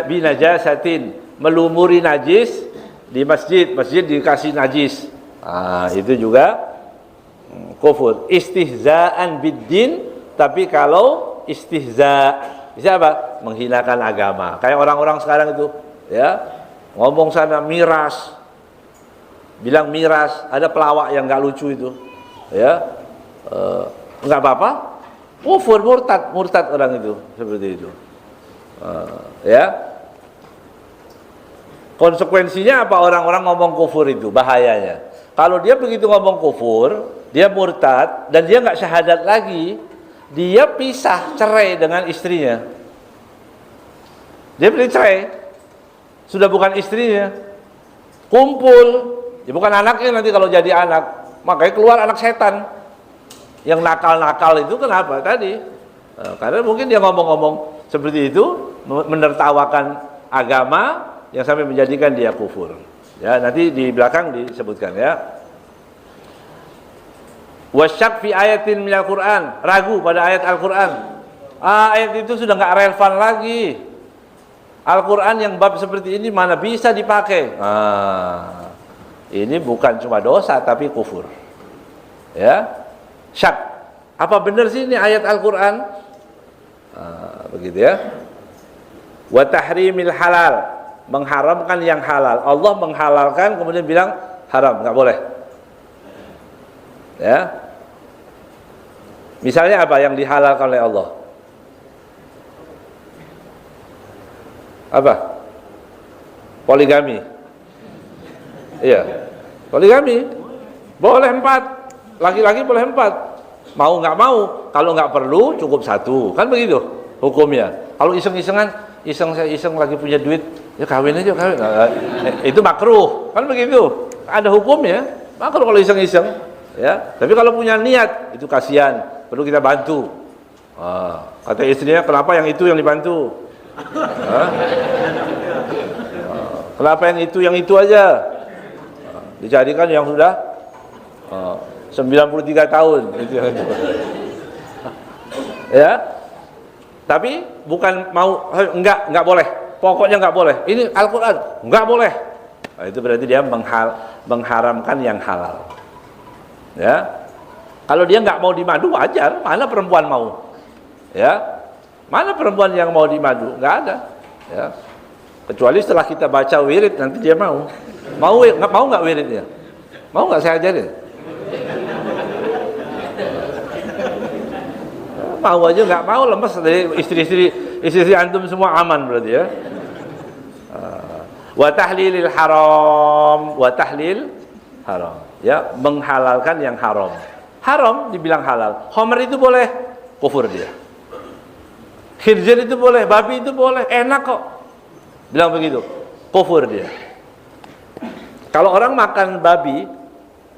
[SPEAKER 2] binajasatin, melumuri najis di masjid, masjid dikasih najis. Itu juga kufur. Istihza'an biddin, tapi kalau istihza bisa apa? Menghinakan agama. Kayak orang-orang sekarang itu, ya, ngomong sana miras, bilang miras, ada pelawak yang nggak lucu itu, ya, nggak apa-apa, kufur, murtad orang itu seperti itu, ya. Konsekuensinya apa orang-orang ngomong kufur itu? Bahayanya. Kalau dia begitu ngomong kufur, dia murtad dan dia nggak syahadat lagi, dia pisah, cerai dengan istrinya. Dia pilih cerai, sudah bukan istrinya, kumpul, ya bukan anaknya nanti kalau jadi anak, makanya keluar anak setan. Yang nakal-nakal itu kenapa tadi? Karena mungkin dia ngomong-ngomong seperti itu, menertawakan agama yang sampai menjadikan dia kufur. Ya, nanti di belakang disebutkan ya. Wasyak fi ayatin minal Qur'an, ragu pada ayat Al-Qur'an. Ayat itu sudah nggak relevan lagi. Al-Qur'an yang bab seperti ini mana bisa dipakai? Ini bukan cuma dosa tapi kufur. Ya. Syak. Apa benar sih ini ayat Al-Qur'an? Begitu ya. Wa tahrimil halal, mengharamkan yang halal. Allah menghalalkan kemudian bilang haram, nggak boleh. Ya. Misalnya apa yang dihalalkan oleh Allah? Apa? Poligami. Iya. Poligami. Boleh 4. Laki-laki boleh 4. Mau nggak mau. Kalau nggak perlu cukup 1. Kan begitu hukumnya. Kalau iseng-isengan, saya iseng lagi punya duit, ya kawin aja, kawin. Itu makruh. Kan begitu. Ada hukumnya. Makruh kalau iseng-iseng. Ya, tapi kalau punya niat itu kasihan, perlu kita bantu. Kata istrinya, kenapa yang itu yang dibantu? Kenapa yang itu aja? Dicarikan yang sudah 93 tahun itu yang itu. Ya, tapi bukan mau enggak boleh. Pokoknya enggak boleh. Ini Al-Qur'an enggak boleh. Itu berarti dia mengharamkan yang halal. Ya, kalau dia nggak mau dimadu wajar, mana perempuan mau? Ya, mana perempuan yang mau dimadu? Nggak ada. Ya, kecuali setelah kita baca wirid nanti dia mau. Mau nggak wiridnya? Mau nggak saya ajarin? Mau aja nggak mau, lemes dari istri antum semua aman berarti ya. Wa tahlilil haram, wa tahlil haram. Ya, menghalalkan yang haram. Haram dibilang halal. Khamr itu boleh, kufur dia. Khinzir itu boleh, babi itu boleh, enak kok. Bilang begitu, kufur dia. Kalau orang makan babi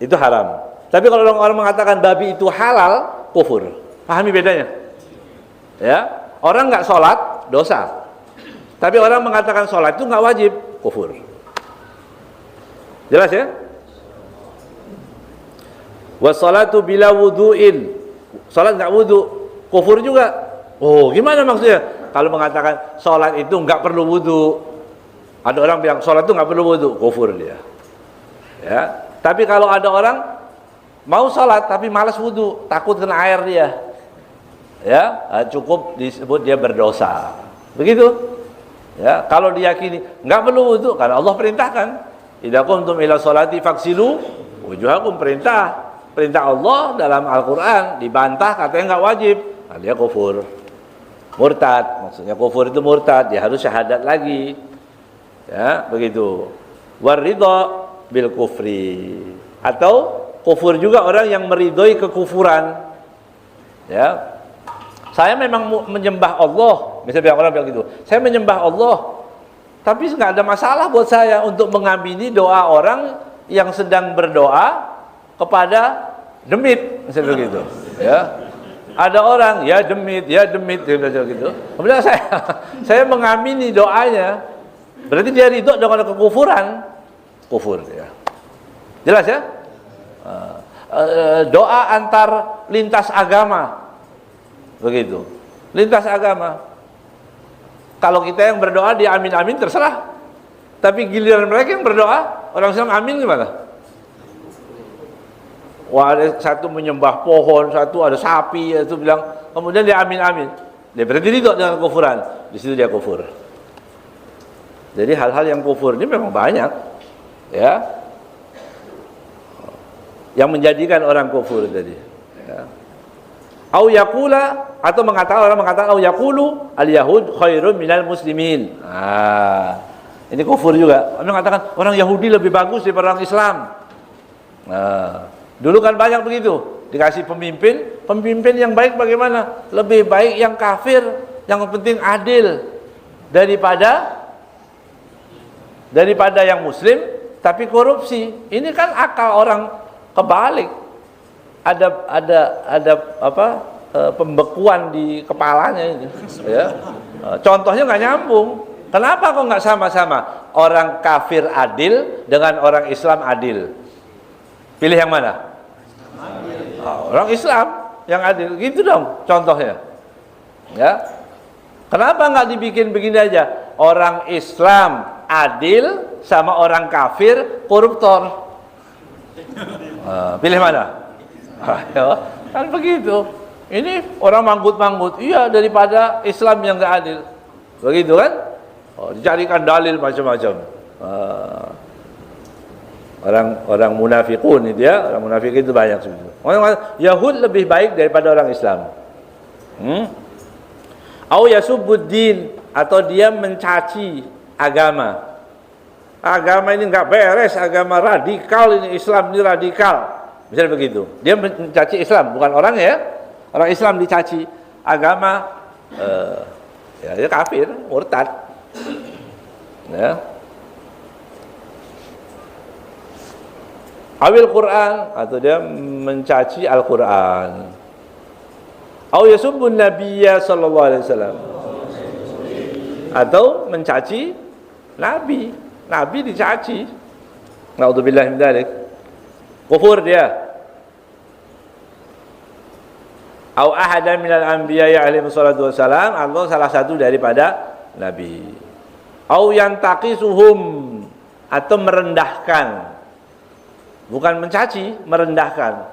[SPEAKER 2] itu haram. Tapi kalau orang mengatakan babi itu halal, kufur. Pahami bedanya? Ya, orang nggak sholat dosa. Tapi orang mengatakan sholat itu nggak wajib, kufur. Jelas ya? Wassalatu bila wudu'in, salat enggak wudu, kufur juga. Oh, gimana maksudnya? Kalau mengatakan salat itu enggak perlu wudu, ada orang bilang salat itu enggak perlu wudu, kufur dia. Ya. Tapi kalau ada orang mau sholat tapi malas wudu, takut kena air dia. Ya, cukup disebut dia berdosa. Begitu. Ya, kalau diyakini enggak perlu wudu karena Allah perintahkan, idza qumtum ila sholati faghsilu wujuhakum, perintah Allah dalam Al-Qur'an, dibantah katanya enggak wajib. Nah, dia kufur. Murtad, maksudnya kufur itu murtad, dia harus syahadat lagi. Ya, begitu. Waridha bil kufri, atau kufur juga orang yang meridhoi kekufuran. Ya. Saya memang menyembah Allah, misalnya orang bilang gitu. Saya menyembah Allah, tapi nggak ada masalah buat saya untuk mengamini doa orang yang sedang berdoa kepada demit, misalnya begitu. Ya. Ada orang ya demit gitu. Kemudian saya mengamini doanya, berarti dia ridho dengan kekufuran, kufur ya. Jelas ya? Doa antar lintas agama, begitu. Lintas agama. Kalau kita yang berdoa dia amin terserah. Tapi giliran mereka yang berdoa, orang Islam amin gimana? Wah, ada satu menyembah pohon, satu ada sapi, itu bilang, kemudian dia amin. Dia berarti ridho dengan kufuran. Di situ dia kufur. Jadi hal-hal yang kufur ini memang banyak, ya, yang menjadikan orang kufur tadi. Ya. Au yaqula, atau orang mengatakan au yaqulu al yahud khairun minal muslimin. Ini kufur juga. Orang mengatakan orang Yahudi lebih bagus daripada orang Islam. Dulu kan banyak begitu, dikasih pemimpin yang baik bagaimana? Lebih baik yang kafir, yang penting adil daripada yang muslim tapi korupsi. Ini kan akal orang kebalik. Ada pembekuan di kepalanya ini, ya. Contohnya nggak nyambung. Kenapa kok nggak sama-sama? Orang kafir adil dengan orang Islam adil. Pilih yang mana? Orang Islam yang adil, gitu dong contohnya. Ya. Kenapa nggak dibikin begini aja? Orang Islam adil sama orang kafir koruptor. Pilih mana? Kan begitu. Ini orang manggut-manggut, iya daripada Islam yang nggak adil. Begitu kan? Dicarikan dalil macam-macam. Orang munafikun itu ya, orang munafik itu banyak sebetulnya. Orang Yahud lebih baik daripada orang Islam. Au yasubbuddin, atau dia mencaci agama. Agama ini enggak beres, agama radikal ini, Islam ini radikal. Misalnya begitu. Dia mencaci Islam, bukan orang ya. Orang Islam dicaci, agama ya dia kafir, murtad. Ya. Awil Quran, atau dia mencaci Al-Quran. Au yasubbun nabiyya sallallahu alaihi wasallam, atau mencaci Nabi dicaci. Naudzubillah min dzalik. Kufur dia. Au ahadan minal anbiya'i alaihi wassalatu wassalam, atau salah satu daripada nabi. Au yantaqisuhum, atau merendahkan. Bukan mencaci, merendahkan.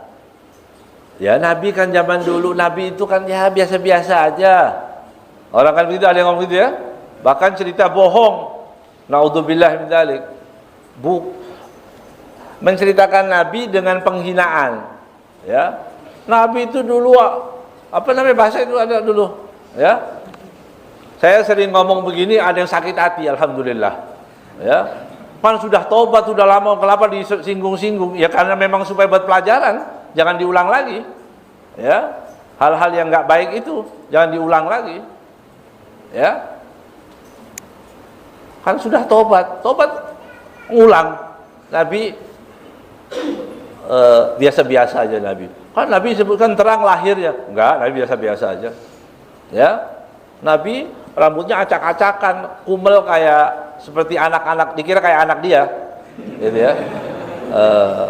[SPEAKER 2] Ya, Nabi kan zaman dulu, Nabi itu kan ya biasa-biasa aja. Orang kan begitu, ada yang ngomong gitu ya. Bahkan cerita bohong. Naudzubillah min dzalik. Menceritakan Nabi dengan penghinaan. Ya. Nabi itu dulu apa namanya bahasa itu ada dulu, ya. Saya sering ngomong begini, ada yang sakit hati, alhamdulillah. Ya. Pan sudah tobat, sudah lama, kenapa disinggung-singgung? Ya karena memang supaya buat pelajaran, jangan diulang lagi. Ya, hal-hal yang nggak baik itu jangan diulang lagi. Ya, kan sudah tobat ngulang. Nabi biasa-biasa aja Nabi. Kan Nabi sebutkan terang lahirnya, enggak, Nabi biasa-biasa aja. Ya, Nabi rambutnya acak-acakan, kumel kayak seperti anak-anak, dikira kayak anak dia, gitu ya.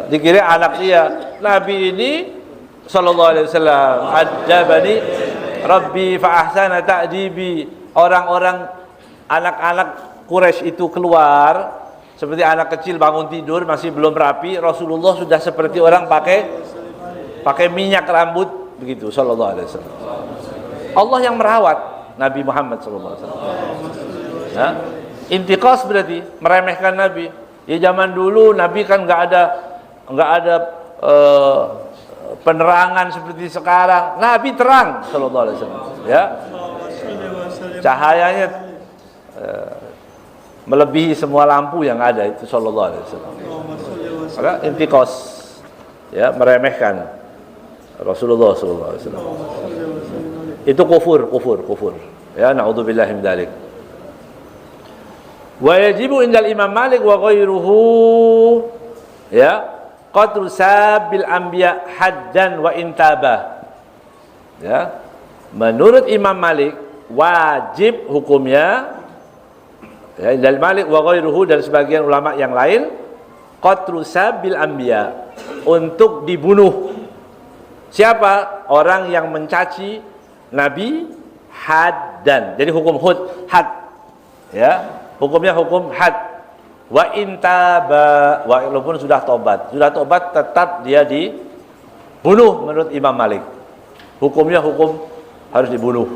[SPEAKER 2] Dikira anak dia. Nabi ini sallallahu alaihi wasallam, adabani Rabbi fa ahsana ta'dibi. Orang-orang anak-anak Quraisy itu keluar seperti anak kecil bangun tidur masih belum rapi, Rasulullah sudah seperti orang pakai pakai minyak rambut begitu sallallahu alaihi wasallam. Allah yang merawat Nabi Muhammad sallallahu alaihi wasallam. Ya. Intiqas berarti meremehkan Nabi. Ya zaman dulu Nabi kan nggak ada penerangan seperti sekarang. Nabi terang sallallahu alaihi wasallam. Ya. Cahayanya melebihi semua lampu yang ada itu sallallahu alaihi wasallam. Maka intiqas, ya, meremehkan Rasulullah sallallahu alaihi wasallam. Itu kufur. Ya, naudzubillahi min dzalik. Wa yajibu indal Imam Malik wa ghairuhu, ya, qatlu sabil anbiya haddan wa intaba. Ya. Menurut Imam Malik wajib hukumnya, ya, indal Malik wa ghairuhu, dan sebagian ulama yang lain, qatlu sabil anbiya, untuk dibunuh siapa? Orang yang mencaci Nabi haddan. Jadi hukum had, ya, hukumnya hukum had. Wa intaba, walaupun sudah tobat tetap dia dibunuh menurut Imam Malik. Hukumnya hukum harus dibunuh,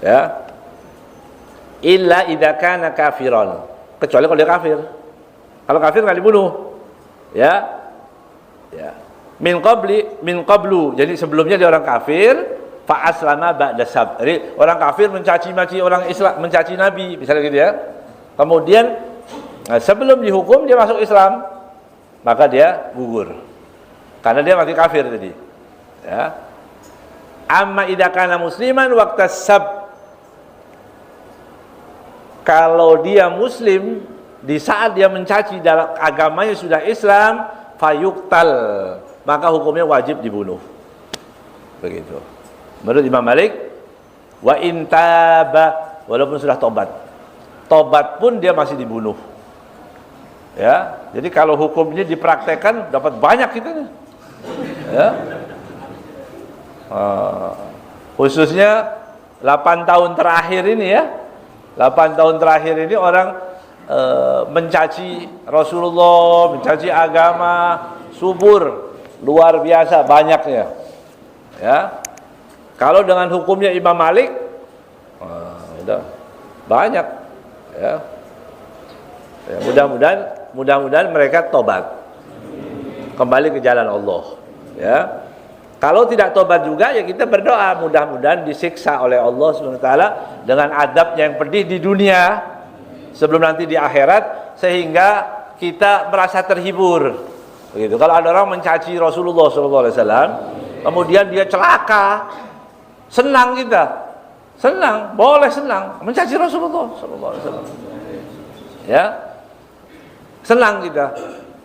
[SPEAKER 2] ya. Illa idza kana kafiran, kecuali kalau dia kafir. Kalau kafir nggak dibunuh, ya. Ya. Min qablu, jadi sebelumnya dia orang kafir, fa aslama ba'da sab. Jadi orang kafir mencaci-maki orang Islam, mencaci Nabi, misalnya gitu ya. Kemudian sebelum dihukum dia masuk Islam, maka dia gugur. Karena dia masih kafir tadi. Ya. Amma idza kana musliman waqta sab. Kalau dia muslim di saat dia mencaci dalam agamanya sudah Islam, fayuqtal, maka hukumnya wajib dibunuh. Begitu. Menurut Imam Malik, wa intaba, walaupun sudah tobat pun dia masih dibunuh. Ya, jadi kalau hukumnya dipraktekkan dapat banyak kita. Ya. Khususnya 8 tahun terakhir ini, ya. 8 tahun terakhir ini orang mencaci Rasulullah, mencaci agama, subur, luar biasa banyaknya. Ya. Kalau dengan hukumnya Imam Malik, udah banyak. Ya. Ya, mudah-mudahan mereka tobat, kembali ke jalan Allah. Ya. Kalau tidak tobat juga, ya kita berdoa mudah-mudahan disiksa oleh Allah SWT dengan adab yang pedih di dunia sebelum nanti di akhirat, sehingga kita merasa terhibur. Begitu. Kalau ada orang mencaci Rasulullah SAW, kemudian dia celaka, senang kita, senang, boleh senang mencaci Rasulullah SAW. Ya, senang kita.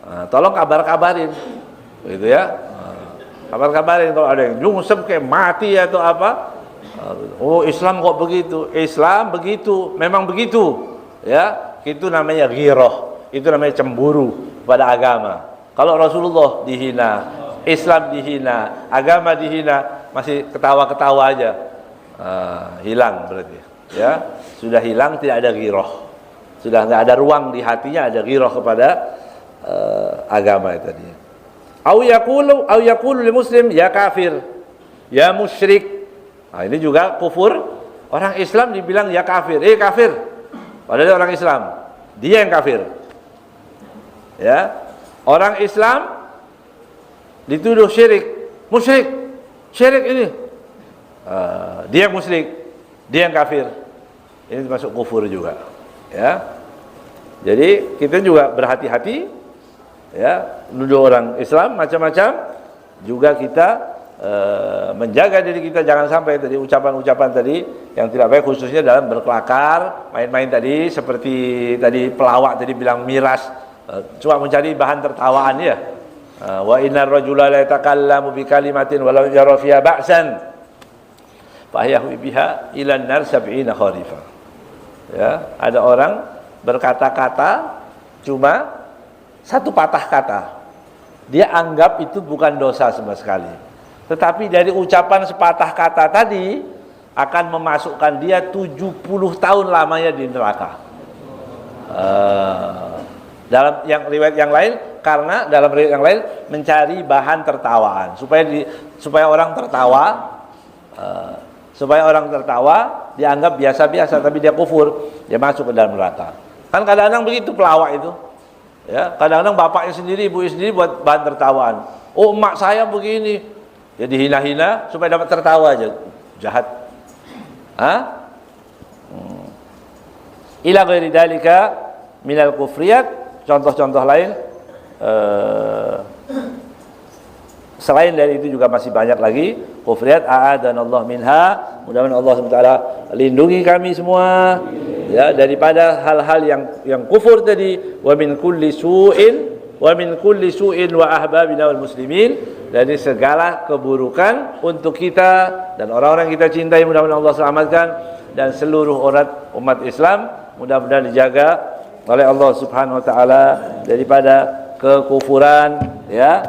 [SPEAKER 2] Nah, tolong kabarin, begitu ya. Kabarin kalau ada yang nyungsep kayak mati atau apa. Oh, Islam kok begitu? Islam begitu, memang begitu. Ya, itu namanya ghirah, itu namanya cemburu pada agama. Kalau Rasulullah dihina, Islam dihina, agama dihina, masih ketawa-ketawa aja, hilang berarti. Ya, sudah hilang, tidak ada ghirah, sudah nggak ada ruang di hatinya ada ghirah kepada agama itu tadi. Au yaqulu lil muslim ya kafir, ya musyrik. Nah, ini juga kufur. Orang Islam dibilang ya kafir, kafir. Padahal dia orang Islam, dia yang kafir. Ya. Orang Islam dituduh syirik, musyrik. Syirik ini. Dia yang musyrik, dia yang kafir. Ini termasuk kufur juga. Ya. Jadi kita juga berhati-hati. Ya, menuduh orang Islam macam-macam, juga kita menjaga diri kita jangan sampai tadi ucapan-ucapan tadi yang tidak baik, khususnya dalam berkelakar, main-main tadi, seperti tadi pelawak tadi bilang miras, cuma mencari bahan tertawaan ya. Wa innar rajula la yatakallamu bi kalimatin walau yara fiha ba'san fa yahwi biha ila an-nar 70 kharifa. Ya, ada orang berkata-kata cuma satu patah kata, dia anggap itu bukan dosa sama sekali. Tetapi dari ucapan sepatah kata tadi akan memasukkan dia 70 tahun lamanya di neraka. Dalam yang riwayat yang lain karena dalam riwayat yang lain mencari bahan tertawaan supaya orang tertawa, supaya orang tertawa dianggap biasa-biasa, tapi dia kufur, dia masuk ke dalam neraka. Kan kadang-kadang begitu pelawak itu, ya kadang-kadang bapaknya sendiri, ibunya sendiri buat bahan tertawaan. Oh emak saya begini, ya dihina-hina supaya dapat tertawa aja, jahat. Ila ghairi dalika minal kufriyat, contoh-contoh lain selain dari itu juga masih banyak lagi kufriyat. A'adanallah minha, mudah-mudahan Allah SWT lindungi kami semua ya daripada hal-hal yang kufur tadi. Wa min kulli su'in wa ahbabina wal muslimin, dari segala keburukan untuk kita dan orang-orang kita cintai, mudah-mudahan Allah selamatkan, dan seluruh umat Islam mudah-mudahan dijaga oleh Allah Subhanahu wa taala daripada kekufuran, ya,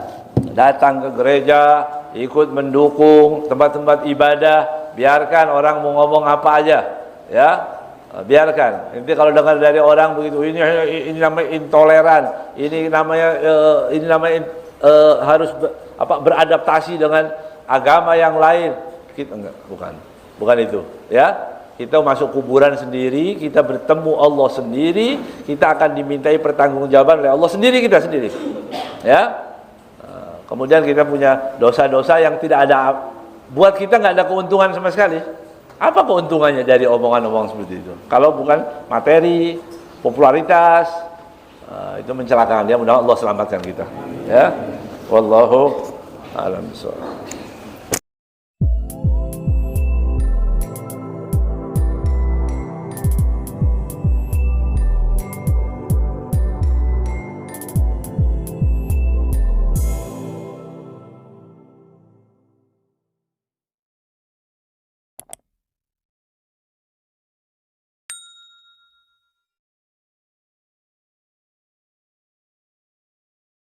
[SPEAKER 2] datang ke gereja, ikut mendukung tempat-tempat ibadah, biarkan orang mau ngomong apa aja, ya, biarkan. Nanti kalau dengar dari orang begitu, ini namanya intoleran, ini namanya harus beradaptasi dengan agama yang lain. Kita enggak, bukan itu, ya. Kita masuk kuburan sendiri, kita bertemu Allah sendiri, kita akan dimintai pertanggungjawaban oleh Allah sendiri, kita sendiri, ya. Kemudian kita punya dosa-dosa yang tidak ada, buat kita nggak ada keuntungan sama sekali. Apa keuntungannya dari omongan-omongan seperti itu? Kalau bukan materi, popularitas, itu mencelakakan dia. Mudah-mudahan Allah selamatkan kita, ya. Wallahu a'lam bishawab.